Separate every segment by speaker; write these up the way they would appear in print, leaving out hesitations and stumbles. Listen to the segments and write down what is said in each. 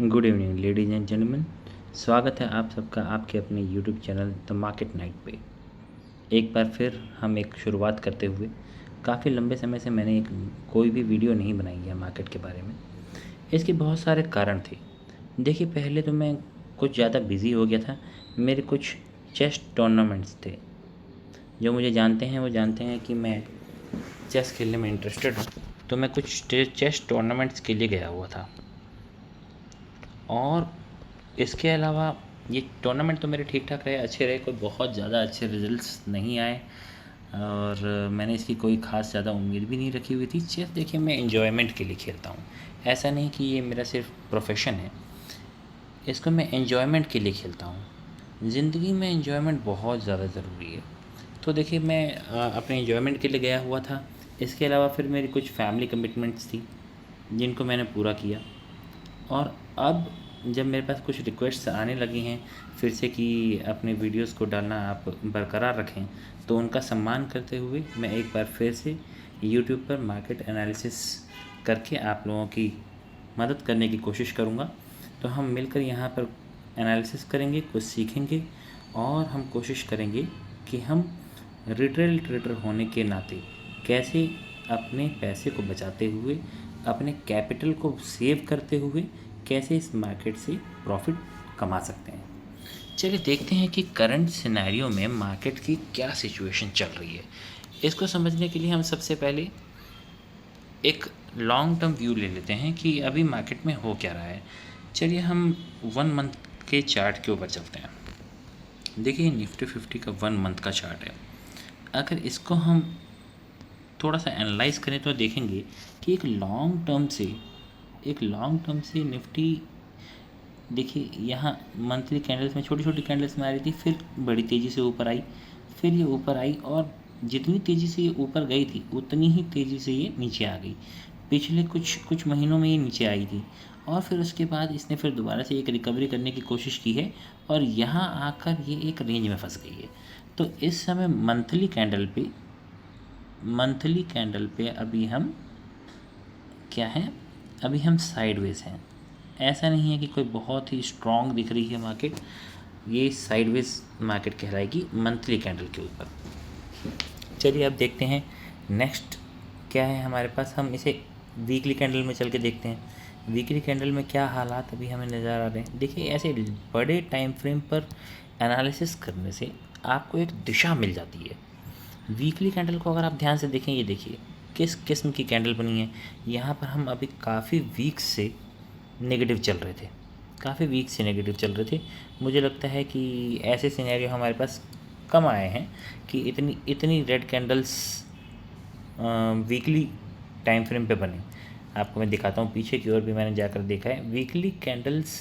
Speaker 1: Good evening ladies and gentleman. स्वागत है आप सबका आपके अपने YouTube channel the market night पे। एक बार फिर हम एक शुरुआत करते हुए काफ़ी लंबे समय से मैंने कोई भी वीडियो नहीं बनाई है मार्केट के बारे में। इसके बहुत सारे कारण थे। देखिए, पहले तो मैं कुछ ज़्यादा बिज़ी हो गया था। मेरे कुछ चेस टूर्नामेंट्स थे। जो मुझे जानते हैं वो जानते हैं कि मैं चेस खेलने में इंटरेस्टेड हूँ। तो मैं कुछ चेस टूर्नामेंट्स के लिए गया हुआ था, और इसके अलावा ये टूर्नामेंट तो मेरे ठीक ठाक रहे, अच्छे रहे, कोई बहुत ज़्यादा अच्छे रिजल्ट्स नहीं आए, और मैंने इसकी कोई ख़ास ज़्यादा उम्मीद भी नहीं रखी हुई थी। चेस देखिए, मैं एन्जॉयमेंट के लिए खेलता हूँ, ऐसा नहीं कि ये मेरा सिर्फ प्रोफेशन है। इसको मैं एन्जॉयमेंट के लिए खेलता हूँ। ज़िंदगी में एन्जॉयमेंट बहुत ज़्यादा ज़रूरी है। तो देखिए, मैं अपने एन्जॉयमेंट के लिए गया हुआ था। इसके अलावा फिर मेरी कुछ फैमिली कमिटमेंट्स थी जिनको मैंने पूरा किया, और अब जब मेरे पास कुछ रिक्वेस्ट्स आने लगी हैं फिर से कि अपने वीडियोस को डालना आप बरकरार रखें, तो उनका सम्मान करते हुए मैं एक बार फिर से यूट्यूब पर मार्केट एनालिसिस करके आप लोगों की मदद करने की कोशिश करूँगा। तो हम मिलकर यहाँ पर एनालिसिस करेंगे, कुछ सीखेंगे, और हम कोशिश करेंगे कि हम रिटेल ट्रेडर होने के नाते कैसे अपने पैसे को बचाते हुए, अपने कैपिटल को सेव करते हुए कैसे इस मार्केट से प्रॉफिट कमा सकते हैं। चलिए देखते हैं कि करंट सिनेरियो में मार्केट की क्या सिचुएशन चल रही है। इसको समझने के लिए हम सबसे पहले एक लॉन्ग टर्म व्यू ले लेते हैं कि अभी मार्केट में हो क्या रहा है। चलिए हम 1 मंथ के चार्ट के ऊपर चलते हैं। देखिए, निफ्टी 50 का 1 मंथ का चार्ट है। अगर इसको हम थोड़ा सा एनालाइज करें तो देखेंगे कि एक लॉन्ग टर्म से निफ्टी, देखिए यहाँ मंथली कैंडल्स में छोटी छोटी कैंडल्स में आ रही थी, फिर बड़ी तेज़ी से ऊपर आई, फिर ये ऊपर आई, और जितनी तेज़ी से ये ऊपर गई थी उतनी ही तेज़ी से ये नीचे आ गई। पिछले कुछ महीनों में ये नीचे आई थी, और फिर उसके बाद इसने फिर दोबारा से एक रिकवरी करने की कोशिश की है, और यहाँ आकर ये एक रेंज में फंस गई है। तो इस समय मंथली कैंडल पे अभी हम क्या हैं, अभी हम साइडवेज हैं। ऐसा नहीं है कि कोई बहुत ही स्ट्रॉन्ग दिख रही है मार्केट, ये साइडवेज मार्केट कहलाएगी मंथली कैंडल के ऊपर। चलिए अब देखते हैं नेक्स्ट क्या है हमारे पास। हम इसे वीकली कैंडल में चल के देखते हैं। वीकली कैंडल में क्या हालात अभी हमें नज़र आ रहे हैं। देखिए, ऐसे बड़े टाइम फ्रेम पर एनालिसिस करने से आपको एक दिशा मिल जाती है। वीकली कैंडल को अगर आप ध्यान से देखें, ये देखिए किस किस्म की कैंडल बनी है। यहाँ पर हम अभी काफ़ी वीक्स से नेगेटिव चल रहे थे। मुझे लगता है कि ऐसे सिनेरियो हमारे पास कम आए हैं कि इतनी red candles weekly time frame पे बने। आपको मैं दिखाता हूँ, पीछे की ओर भी मैंने जाकर देखा है, वीकली कैंडल्स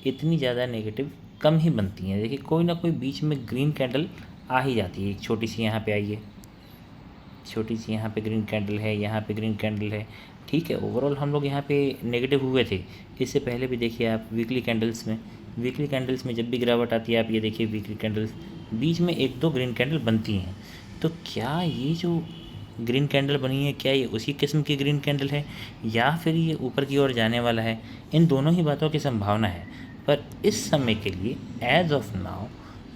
Speaker 1: इतनी ज़्यादा नेगेटिव कम ही बनती हैं। देखिए, कोई ना कोई बीच में ग्रीन कैंडल आ ही जाती है। एक छोटी सी यहाँ पे आई है, छोटी सी यहाँ पे ग्रीन कैंडल है, यहाँ पे ग्रीन कैंडल है। ठीक है, ओवरऑल हम लोग यहाँ पे नेगेटिव हुए थे। इससे पहले भी देखिए आप वीकली कैंडल्स में जब भी गिरावट आती है, आप ये देखिए वीकली कैंडल्स बीच में 1-2 ग्रीन कैंडल बनती हैं। तो क्या ये जो ग्रीन कैंडल बनी है, क्या ये उसी किस्म की ग्रीन कैंडल है, या फिर ये ऊपर की ओर जाने वाला है? इन दोनों ही बातों की संभावना है, पर इस समय के लिए as of now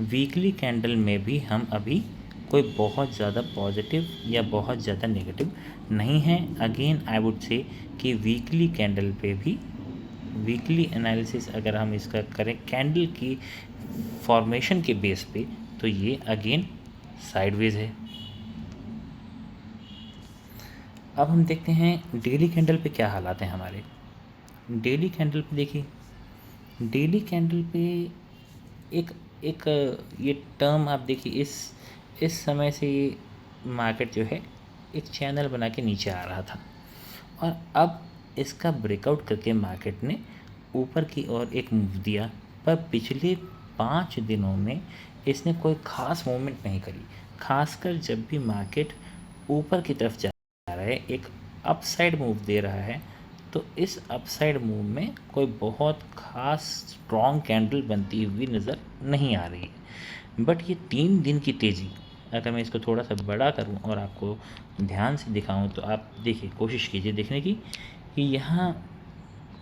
Speaker 1: weekly candle में भी हम अभी कोई बहुत ज़्यादा पॉजिटिव या बहुत ज़्यादा नेगेटिव नहीं है। अगेन आई वुड से कि वीकली कैंडल पे भी वीकली एनालिसिस अगर हम इसका करें कैंडल की फॉर्मेशन के बेस पे, तो ये अगेन साइडवेज है। अब हम देखते हैं डेली कैंडल पे क्या हालात हैं हमारे। डेली कैंडल पे देखिए, डेली कैंडल पे एक एक ये टर्म आप देखिए, इस समय से ये मार्केट जो है एक चैनल बना के नीचे आ रहा था, और अब इसका ब्रेकआउट करके मार्केट ने ऊपर की ओर एक मूव दिया, पर पिछले 5 दिनों में इसने कोई ख़ास मूवमेंट नहीं करी। खासकर जब भी मार्केट ऊपर की तरफ जा रहा है, एक अपसाइड मूव दे रहा है, तो इस अपसाइड मूव में कोई बहुत ख़ास स्ट्रॉन्ग कैंडल बनती हुई नज़र नहीं आ रही है। बट ये 3 दिन की तेज़ी, अगर मैं इसको थोड़ा सा बड़ा करूं और आपको ध्यान से दिखाऊं, तो आप देखिए, कोशिश कीजिए देखने की कि यहाँ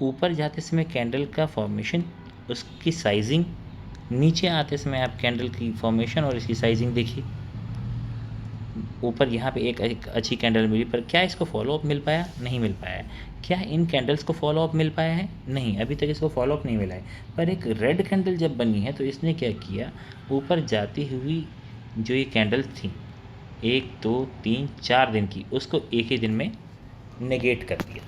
Speaker 1: ऊपर जाते समय कैंडल का फॉर्मेशन, उसकी साइजिंग, नीचे आते समय आप कैंडल की फॉर्मेशन और इसकी साइजिंग देखिए। ऊपर यहाँ पे एक अच्छी कैंडल मिली, पर क्या इसको फॉलो अप मिल पाया? नहीं मिल पाया है। क्या इन कैंडल्स को फॉलो अप मिल पाया है? नहीं, अभी तक इसको फॉलो अप नहीं मिला है। पर एक रेड कैंडल जब बनी है तो इसने क्या किया, ऊपर जाती हुई जो ये कैंडल्स थी 1 2 3 4 दिन की, उसको एक ही दिन में नेगेट कर दिया।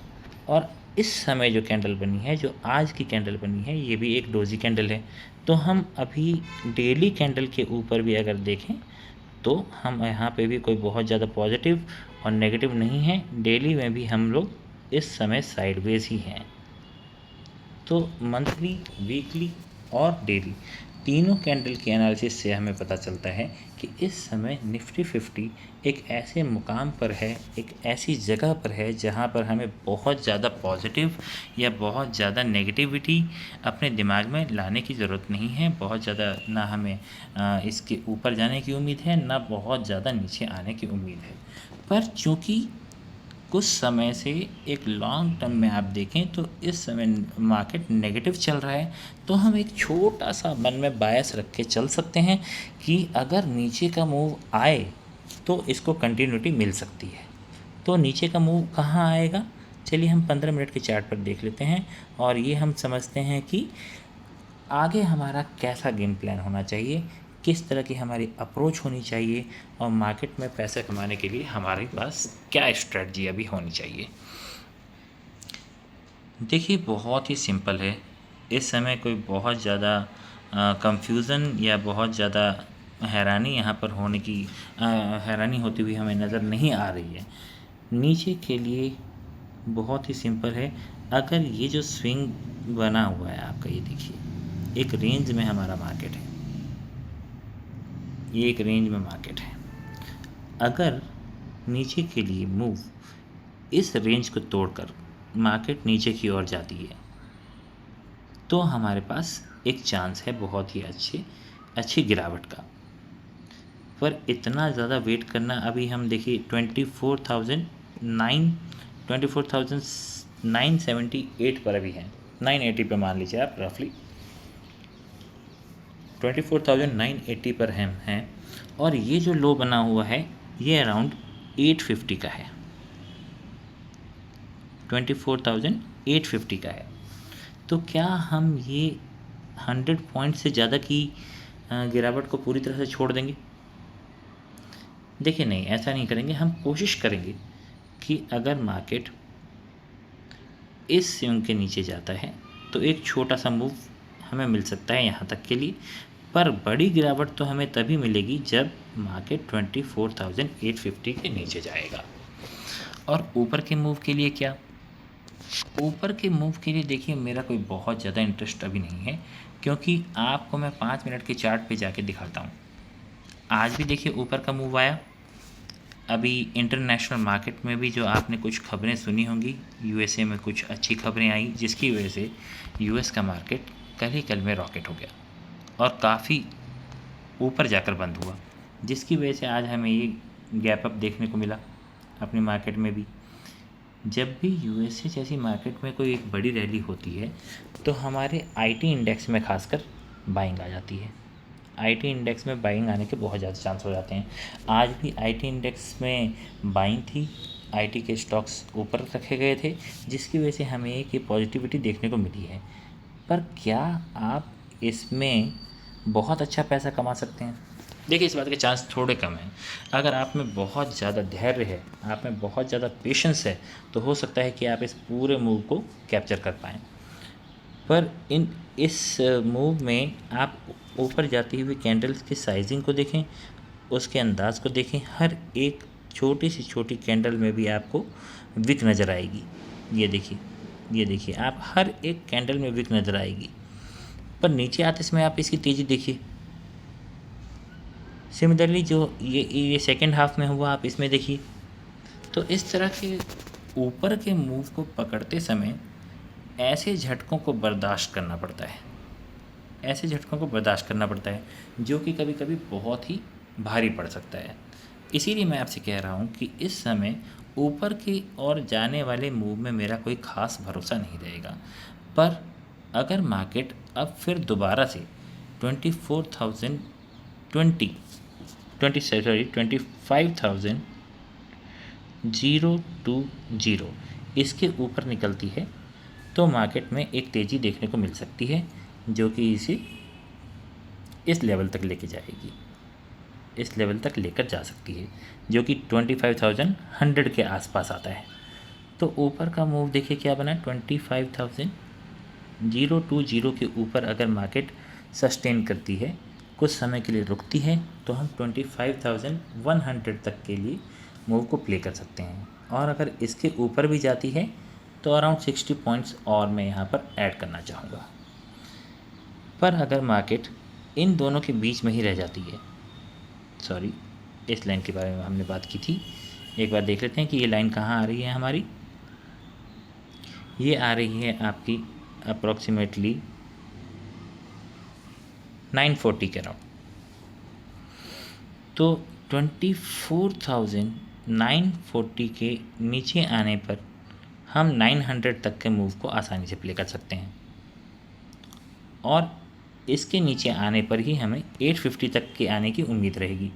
Speaker 1: और इस समय जो कैंडल बनी है, जो आज की कैंडल बनी है, ये भी एक डोजी कैंडल है। तो हम अभी डेली कैंडल के ऊपर भी अगर देखें तो हम यहाँ पे भी कोई बहुत ज़्यादा पॉजिटिव और नेगेटिव नहीं है। डेली में भी हम लोग इस समय साइडवेज ही हैं। तो मंथली, वीकली और डेली तीनों कैंडल के एनालिसिस से हमें पता चलता है कि इस समय निफ्टी 50 एक ऐसे मुकाम पर है, एक ऐसी जगह पर है जहां पर हमें बहुत ज़्यादा पॉजिटिव या बहुत ज़्यादा नेगेटिविटी अपने दिमाग में लाने की ज़रूरत नहीं है। बहुत ज़्यादा ना हमें इसके ऊपर जाने की उम्मीद है, ना बहुत ज़्यादा नीचे आने की उम्मीद है। पर चूँकि कुछ समय से एक लॉन्ग टर्म में आप देखें तो इस समय मार्केट नेगेटिव चल रहा है, तो हम एक छोटा सा मन में बायस रख के चल सकते हैं कि अगर नीचे का मूव आए तो इसको कंटिन्यूटी मिल सकती है। तो नीचे का मूव कहाँ आएगा, चलिए हम 15 मिनट के चार्ट पर देख लेते हैं और ये हम समझते हैं कि आगे हमारा कैसा गेम प्लान होना चाहिए, किस तरह की हमारी अप्रोच होनी चाहिए और मार्केट में पैसा कमाने के लिए हमारे पास क्या स्ट्रेटजी अभी होनी चाहिए। देखिए, बहुत ही सिंपल है। इस समय कोई बहुत ज़्यादा कंफ्यूज़न या बहुत ज़्यादा हैरानी यहाँ पर होने की हैरानी होती हुई हमें नज़र नहीं आ रही है। नीचे के लिए बहुत ही सिंपल है। अगर ये जो स्विंग बना हुआ है आपका, ये देखिए, एक रेंज में हमारा मार्केट है, ये एक रेंज में मार्केट है। अगर नीचे के लिए मूव इस रेंज को तोड़कर मार्केट नीचे की ओर जाती है तो हमारे पास एक चांस है बहुत ही अच्छी गिरावट का। पर इतना ज़्यादा वेट करना, अभी हम देखिए 24,978 पर अभी हैं, 980 पे मान लीजिए आप, रफली 24,980 पर हम हैं। और ये जो लो बना हुआ है ये अराउंड 850 का है, 24,850 का है। तो क्या हम ये 100 पॉइंट से ज़्यादा की गिरावट को पूरी तरह से छोड़ देंगे? देखिए, नहीं, ऐसा नहीं करेंगे। हम कोशिश करेंगे कि अगर मार्केट इस स्विंग के नीचे जाता है तो एक छोटा सा मूव हमें मिल सकता है यहाँ तक के लिए, पर बड़ी गिरावट तो हमें तभी मिलेगी जब मार्केट 24,850 के नीचे जाएगा। और ऊपर के मूव के लिए क्या? ऊपर के मूव के लिए देखिए, मेरा कोई बहुत ज़्यादा इंटरेस्ट अभी नहीं है, क्योंकि आपको मैं 5 मिनट के चार्ट पे जाके दिखाता हूँ। आज भी देखिए ऊपर का मूव आया। अभी इंटरनेशनल मार्केट में भी जो आपने कुछ खबरें सुनी होंगी, यूएसए में कुछ अच्छी खबरें आई जिसकी वजह से यूएस का मार्केट कल में रॉकेट हो गया और काफ़ी ऊपर जाकर बंद हुआ, जिसकी वजह से आज हमें ये गैप अप देखने को मिला अपनी मार्केट में भी। जब भी यूएसए जैसी मार्केट में कोई एक बड़ी रैली होती है तो हमारे आईटी इंडेक्स में खासकर बाइंग आ जाती है। आईटी इंडेक्स में बाइंग आने के बहुत ज़्यादा चांस हो जाते हैं। आज भी आईटी इंडेक्स में बाइंग थी, आईटी के स्टॉक्स ऊपर रखे गए थे, जिसकी वजह से हमें एक पॉजिटिविटी देखने को मिली है। पर क्या आप इसमें बहुत अच्छा पैसा कमा सकते हैं? देखिए, इस बात के चांस थोड़े कम हैं। अगर आप में बहुत ज़्यादा धैर्य है, आप में बहुत ज़्यादा पेशेंस है, तो हो सकता है कि आप इस पूरे मूव को कैप्चर कर पाएँ। पर इस मूव में आप ऊपर जाती हुई कैंडल्स की साइजिंग को देखें, उसके अंदाज़ को देखें। हर एक छोटी से छोटी कैंडल में भी आपको विक नज़र आएगी। ये देखिए, आप हर एक कैंडल में विक नज़र आएगी। पर नीचे आते समय आप इसकी तेज़ी देखिए। सिमिलरली जो ये सेकेंड हाफ में हुआ, आप इसमें देखिए। तो इस तरह के ऊपर के मूव को पकड़ते समय ऐसे झटकों को बर्दाश्त करना पड़ता है, ऐसे झटकों को बर्दाश्त करना पड़ता है जो कि कभी कभी बहुत ही भारी पड़ सकता है। इसीलिए मैं आपसे कह रहा हूँ कि इस समय ऊपर की ओर जाने वाले मूव में मेरा कोई ख़ास भरोसा नहीं रहेगा। पर अगर मार्केट अब फिर दोबारा से 25,020 इसके ऊपर निकलती है तो मार्केट में एक तेज़ी देखने को मिल सकती है, जो कि इसे इस लेवल तक लेके जाएगी, इस लेवल तक लेकर जा सकती है, जो कि 25,100 के आसपास आता है। तो ऊपर का मूव देखिए क्या बना, 25,020 के ऊपर अगर मार्केट सस्टेन करती है, कुछ समय के लिए रुकती है, तो हम 25,100 तक के लिए मूव को प्ले कर सकते हैं। और अगर इसके ऊपर भी जाती है तो अराउंड 60 पॉइंट्स और मैं यहाँ पर ऐड करना चाहूँगा। पर अगर मार्केट इन दोनों के बीच में ही रह जाती है, सॉरी इस लाइन के बारे में हमने बात की थी, एक बार देख लेते हैं कि ये लाइन कहाँ आ रही है हमारी। ये आ रही है आपकी अप्रॉक्सीमेटली 940 के अराउंड। तो 24,940 के नीचे आने पर हम 900 तक के मूव को आसानी से प्ले कर सकते हैं, और इसके नीचे आने पर ही हमें 850 तक के आने की उम्मीद रहेगी।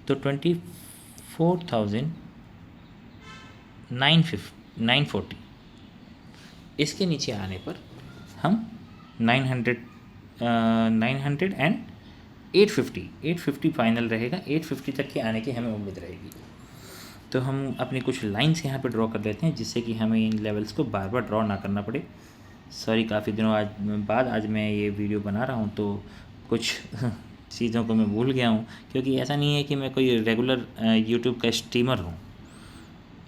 Speaker 1: तो 24,940 इसके नीचे आने पर हम 900 एंड 850 फाइनल रहेगा, 850 तक के आने की हमें उम्मीद रहेगी। तो हम अपनी कुछ लाइंस यहाँ पे ड्रॉ कर लेते हैं, जिससे कि हमें इन लेवल्स को बार बार ड्रॉ ना करना पड़े। सॉरी, काफ़ी दिनों बाद आज मैं ये वीडियो बना रहा हूँ, तो कुछ चीज़ों को मैं भूल गया हूँ, क्योंकि ऐसा नहीं है कि मैं कोई रेगुलर यूट्यूब का स्ट्रीमर हूँ।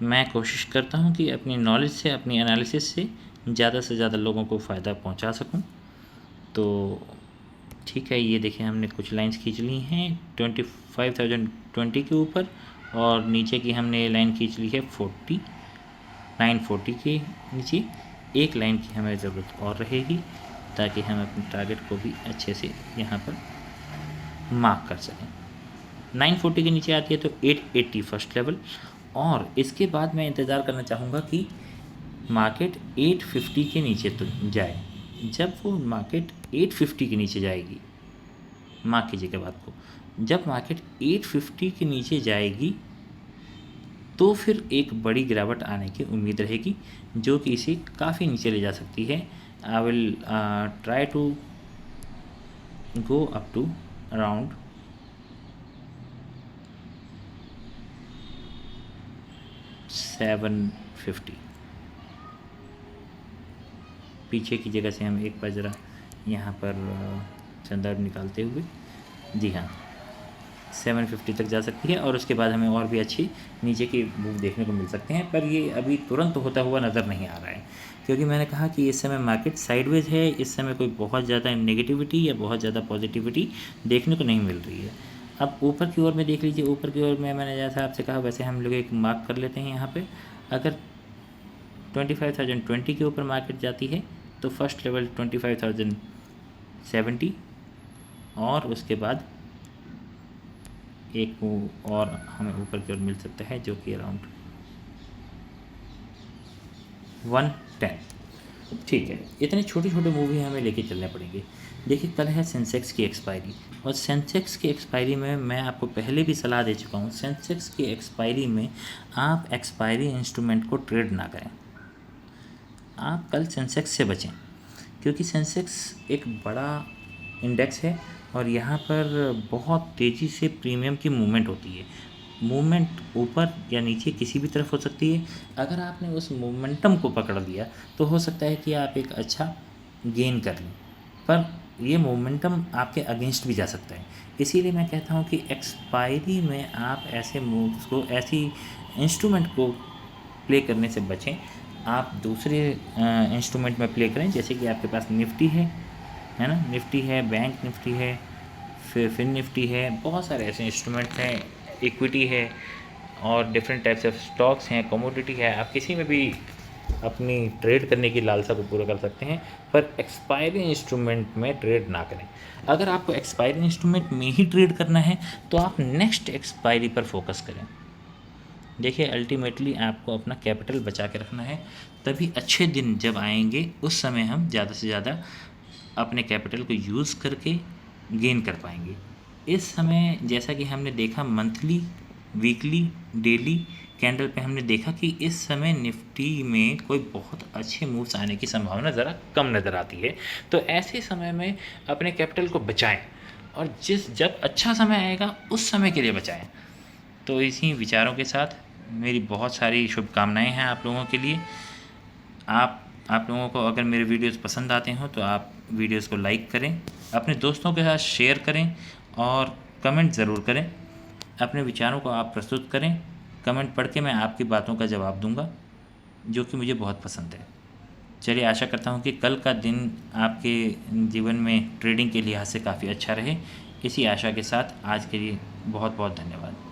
Speaker 1: मैं कोशिश करता हूँ कि अपनी नॉलेज से, अपनी एनालिसिस से ज़्यादा लोगों को फ़ायदा पहुँचा सकूँ। तो ठीक है, ये देखिए हमने कुछ लाइंस खींच ली हैं 25,020 के ऊपर, और नीचे की हमने लाइन खींच ली है 940 के नीचे। एक लाइन की हमें ज़रूरत और रहेगी, ताकि हम अपने टारगेट को भी अच्छे से यहाँ पर मार्क कर सकें। 940 के नीचे आती है तो 880 फर्स्ट लेवल, और इसके बाद मैं इंतज़ार करना चाहूँगा कि मार्केट 850 के नीचे तो जाए। जब वो मार्केट 850 के नीचे जाएगी, मार्क कीजिएगा बात को, जब मार्केट 850 के नीचे जाएगी तो फिर एक बड़ी गिरावट आने की उम्मीद रहेगी, जो कि इसे काफ़ी नीचे ले जा सकती है। I will try to go up to around 750। पीछे की जगह से हम एक बार ज़रा यहाँ पर संदर्भ निकालते हुए, जी हाँ, 750 तक जा सकती है, और उसके बाद हमें और भी अच्छी नीचे के मूव देखने को मिल सकते हैं। पर ये अभी तुरंत होता हुआ नज़र नहीं आ रहा है, क्योंकि मैंने कहा कि इस समय मार्केट साइडवेज है। इस समय कोई बहुत ज़्यादा नेगेटिविटी या बहुत ज़्यादा पॉजिटिविटी देखने को नहीं मिल रही है। अब ऊपर की ओर में देख लीजिए, ऊपर की ओर में मैंने जैसा आपसे कहा वैसे हम लोग एक मार्क कर लेते हैं यहाँ पर। अगर 25,020 के ऊपर मार्केट जाती है तो फर्स्ट लेवल 25,070, और उसके बाद एक मूव और हमें ऊपर की ओर मिल सकता है, जो कि अराउंड 110। ठीक है, इतने छोटे छोटे मूव ही हमें लेके चलने पड़ेंगे। देखिए, कल है सेंसेक्स की एक्सपायरी, और सेंसेक्स की एक्सपायरी में मैं आपको पहले भी सलाह दे चुका हूँ, सेंसेक्स की एक्सपायरी में आप एक्सपायरी इंस्ट्रूमेंट को ट्रेड ना करें। आप कल सेंसेक्स से बचें, क्योंकि सेंसेक्स एक बड़ा इंडेक्स है, और यहाँ पर बहुत तेज़ी से प्रीमियम की मूवमेंट होती है। मूवमेंट ऊपर या नीचे किसी भी तरफ हो सकती है। अगर आपने उस मोमेंटम को पकड़ लिया तो हो सकता है कि आप एक अच्छा गेन कर लें, पर ये मोमेंटम आपके अगेंस्ट भी जा सकता है। इसीलिए मैं कहता हूँ कि एक्सपायरी में आप ऐसे मूव्स को, ऐसी इंस्ट्रूमेंट को प्ले करने से बचें। आप दूसरे इंस्ट्रूमेंट में प्ले करें, जैसे कि आपके पास निफ्टी है ना, निफ्टी है, बैंक निफ्टी है, फिर निफ्टी है, बहुत सारे ऐसे इंस्ट्रूमेंट हैं, इक्विटी है, और डिफरेंट टाइप्स ऑफ स्टॉक्स हैं, कमोडिटी है। आप किसी में भी अपनी ट्रेड करने की लालसा को पूरा कर सकते हैं, पर एक्सपायरी इंस्ट्रूमेंट में ट्रेड ना करें। अगर आपको एक्सपायरी इंस्ट्रूमेंट में ही ट्रेड करना है तो आप नेक्स्ट एक्सपायरी पर फोकस करें। देखिए, अल्टीमेटली आपको अपना कैपिटल बचा के रखना है, तभी अच्छे दिन जब आएंगे उस समय हम ज़्यादा से ज़्यादा अपने कैपिटल को यूज़ करके गेन कर पाएंगे। इस समय जैसा कि हमने देखा मंथली, वीकली, डेली कैंडल पे हमने देखा कि इस समय निफ्टी में कोई बहुत अच्छे मूव्स आने की संभावना ज़रा कम नज़र आती है। तो ऐसे समय में अपने कैपिटल को बचाएं और जब अच्छा समय आएगा उस समय के लिए बचाएं। तो इसी विचारों के साथ मेरी बहुत सारी शुभकामनाएं हैं आप लोगों के लिए। आप लोगों को अगर मेरे वीडियोस पसंद आते हो तो आप वीडियोस को लाइक करें, अपने दोस्तों के साथ शेयर करें और कमेंट ज़रूर करें। अपने विचारों को आप प्रस्तुत करें, कमेंट पढ़ के मैं आपकी बातों का जवाब दूंगा, जो कि मुझे बहुत पसंद है। चलिए, आशा करता हूँ कि कल का दिन आपके जीवन में ट्रेडिंग के लिहाज से काफ़ी अच्छा रहे। इसी आशा के साथ आज के लिए बहुत बहुत धन्यवाद।